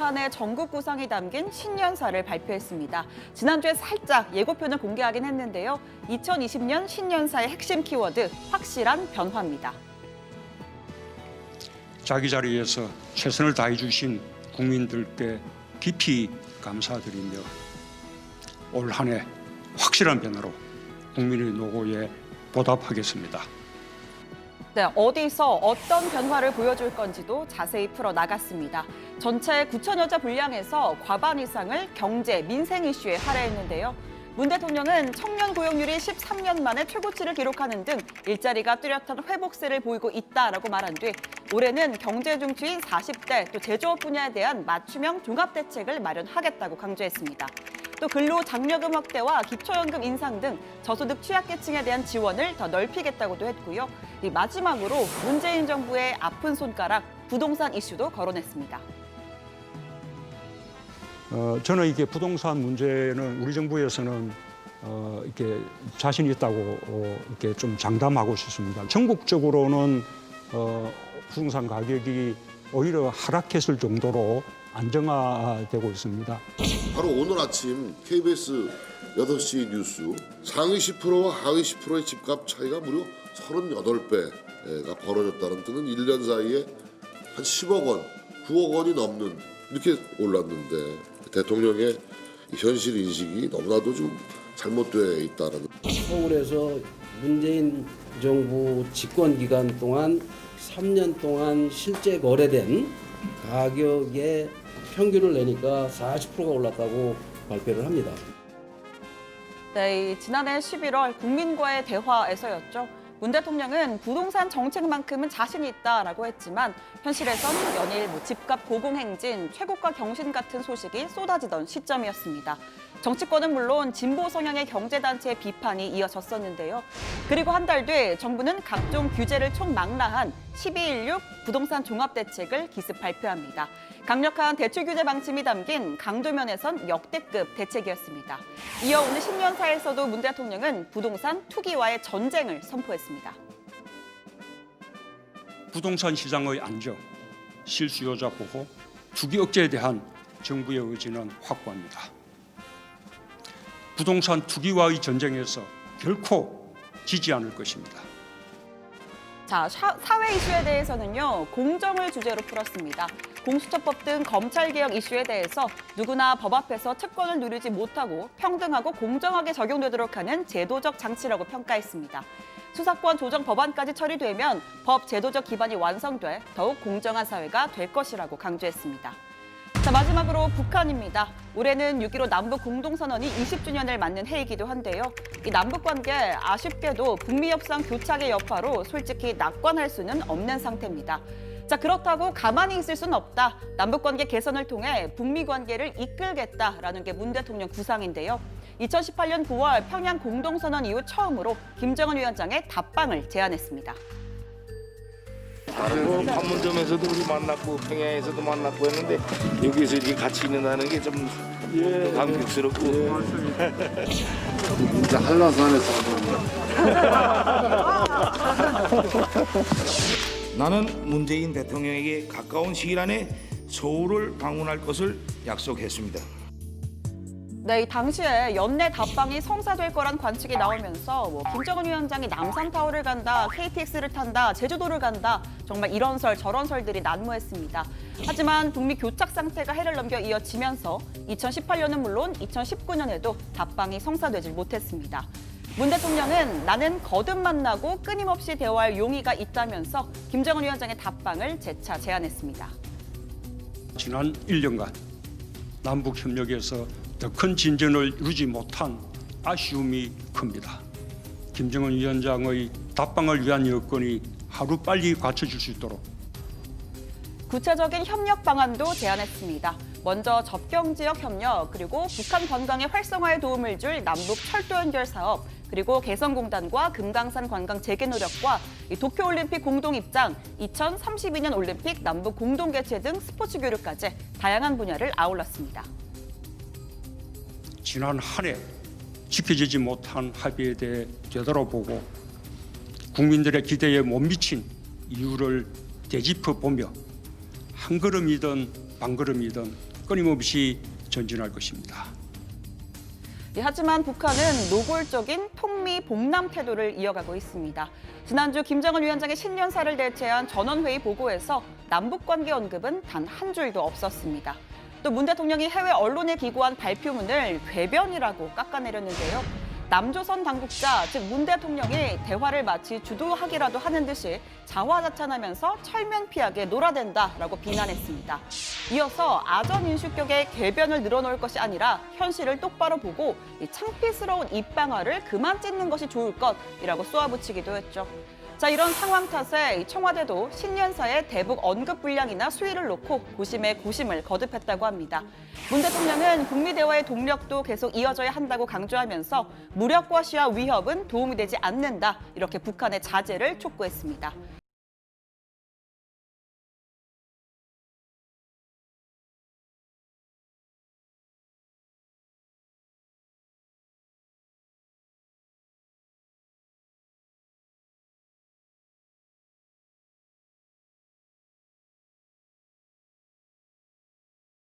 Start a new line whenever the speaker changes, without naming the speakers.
한해 전국 구상이 담긴 신년사를 발표했습니다. 지난주에 살짝 예고편을 공개하긴 했는데요. 2020년 신년사의 핵심 키워드, 확실한 변화입니다.
자기 자리에서 최선을 다해 주신 국민들께 깊이 감사드리며 올 한 해 확실한 변화로 국민의 노고에 보답하겠습니다.
네, 어디서 어떤 변화를 보여줄 건지도 자세히 풀어나갔습니다. 전체 9천여 자 분량에서 과반 이상을 경제, 민생 이슈에 할애했는데요. 문 대통령은 청년 고용률이 13년 만에 최고치를 기록하는 등 일자리가 뚜렷한 회복세를 보이고 있다라고 말한 뒤 올해는 경제 중추인 40대 또 제조업 분야에 대한 맞춤형 종합대책을 마련하겠다고 강조했습니다. 또 근로 장려금 확대와 기초연금 인상 등 저소득 취약계층에 대한 지원을 더 넓히겠다고도 했고요. 마지막으로 문재인 정부의 아픈 손가락, 부동산 이슈도 거론했습니다.
저는 이게 부동산 문제는 우리 정부에서는 이렇게 자신 있다고 이렇게 좀 장담하고 싶습니다. 전국적으로는 부동산 가격이 오히려 하락했을 정도로 안정화되고 있습니다.
바로 오늘 아침 KBS 8시 뉴스 상위 10%와 하위 10%의 집값 차이가 무려 38배가 벌어졌다는 뜻은 1년 사이에 한 10억 원, 9억 원이 넘는 이렇게 올랐는데 대통령의 현실 인식이 너무나도 좀 잘못되어 있다는.
서울에서 문재인 정부 집권 기간 동안 3년 동안 실제 거래된 가격의 평균을 내니까 40%가 올랐다고 발표를 합니다.
네, 지난해 11월 국민과의 대화에서였죠. 문 대통령은 부동산 정책만큼은 자신이 있다라고 했지만 현실에선 연일 집값 고공행진, 최고가 경신 같은 소식이 쏟아지던 시점이었습니다. 정치권은 물론 진보 성향의 경제단체의 비판이 이어졌었는데요. 그리고 한 달 뒤 정부는 각종 규제를 총망라한 12.16 부동산 종합대책을 기습 발표합니다. 강력한 대출 규제 방침이 담긴 강도면에선 역대급 대책이었습니다. 이어 오늘 신년사에서도 문 대통령은 부동산 투기와의 전쟁을 선포했습니다.
부동산 시장의 안정, 실수요자 보호, 투기 억제에 대한 정부의 의지는 확고합니다. 부동산 투기와의 전쟁에서 결코 지지 않을 것입니다.
자, 사회 이슈에 대해서는요, 공정을 주제로 풀었습니다. 공수처법 등 검찰개혁 이슈에 대해서 누구나 법 앞에서 특권을 누리지 못하고 평등하고 공정하게 적용되도록 하는 제도적 장치라고 평가했습니다. 수사권 조정 법안까지 처리되면 법 제도적 기반이 완성돼 더욱 공정한 사회가 될 것이라고 강조했습니다. 자, 마지막으로 북한입니다. 올해는 6.15 남북 공동선언이 20주년을 맞는 해이기도 한데요. 이 남북관계 아쉽게도 북미 협상 교착의 여파로 솔직히 낙관할 수는 없는 상태입니다. 자, 그렇다고 가만히 있을 수는 없다. 남북관계 개선을 통해 북미 관계를 이끌겠다라는 게 문 대통령 구상인데요. 2018년 9월 평양 공동선언 이후 처음으로 김정은 위원장의 답방을 제안했습니다.
다른 판문점에서도 우리 만났고 평양에서도 만났고 했는데 여기서 이렇게 같이 있는다는 게 좀 감격스럽고.
진짜 한라산에서
나는 문재인 대통령에게 가까운 시일 안에 서울을 방문할 것을 약속했습니다.
네, 이 당시에 연내 답방이 성사될 거란 관측이 나오면서 김정은 위원장이 남산타워를 간다, KTX를 탄다, 제주도를 간다, 정말 이런 설 저런 설들이 난무했습니다. 하지만 북미 교착 상태가 해를 넘겨 이어지면서 2018년은 물론 2019년에도 답방이 성사되질 못했습니다. 문 대통령은 나는 거듭 만나고 끊임없이 대화할 용의가 있다면서 김정은 위원장의 답방을 재차 제안했습니다.
지난 1년간 남북 협력에서 더 큰 진전을 이루지 못한 아쉬움이 큽니다. 김정은 위원장의 답방을 위한 여건이 하루빨리 갖춰질 수 있도록
구체적인 협력 방안도 제안했습니다. 먼저 접경지역 협력, 그리고 북한 관광의 활성화에 도움을 줄 남북 철도 연결 사업, 그리고 개성공단과 금강산 관광 재개 노력과 도쿄올림픽 공동 입장, 2032년 올림픽 남북 공동 개최 등 스포츠 교류까지 다양한 분야를 아울렀습니다.
지난 한 해 지켜지지 못한 합의에 대해 되돌아보고 국민들의 기대에 못 미친 이유를 되짚어보며 한 걸음이든 반 걸음이든 끊임없이 전진할 것입니다.
하지만 북한은 노골적인 통미 봉남 태도를 이어가고 있습니다. 지난주 김정은 위원장의 신년사를 대체한 전원회의 보고에서 남북관계 언급은 단 한 줄도 없었습니다. 또 문 대통령이 해외 언론에 기고한 발표문을 궤변이라고 깎아내렸는데요. 남조선 당국자, 즉 문 대통령이 대화를 마치 주도하기라도 하는 듯이 자화자찬하면서 철면피하게 놀아댄다라고 비난했습니다. 이어서 아전 인수격의 궤변을 늘어놓을 것이 아니라 현실을 똑바로 보고 이 창피스러운 입방아를 그만 찢는 것이 좋을 것이라고 쏘아붙이기도 했죠. 자, 이런 상황 탓에 청와대도 신년사의 대북 언급 분량이나 수위를 놓고 고심에 고심을 거듭했다고 합니다. 문 대통령은 북미 대화의 동력도 계속 이어져야 한다고 강조하면서 무력과 시와 위협은 도움이 되지 않는다, 이렇게 북한의 자제를 촉구했습니다.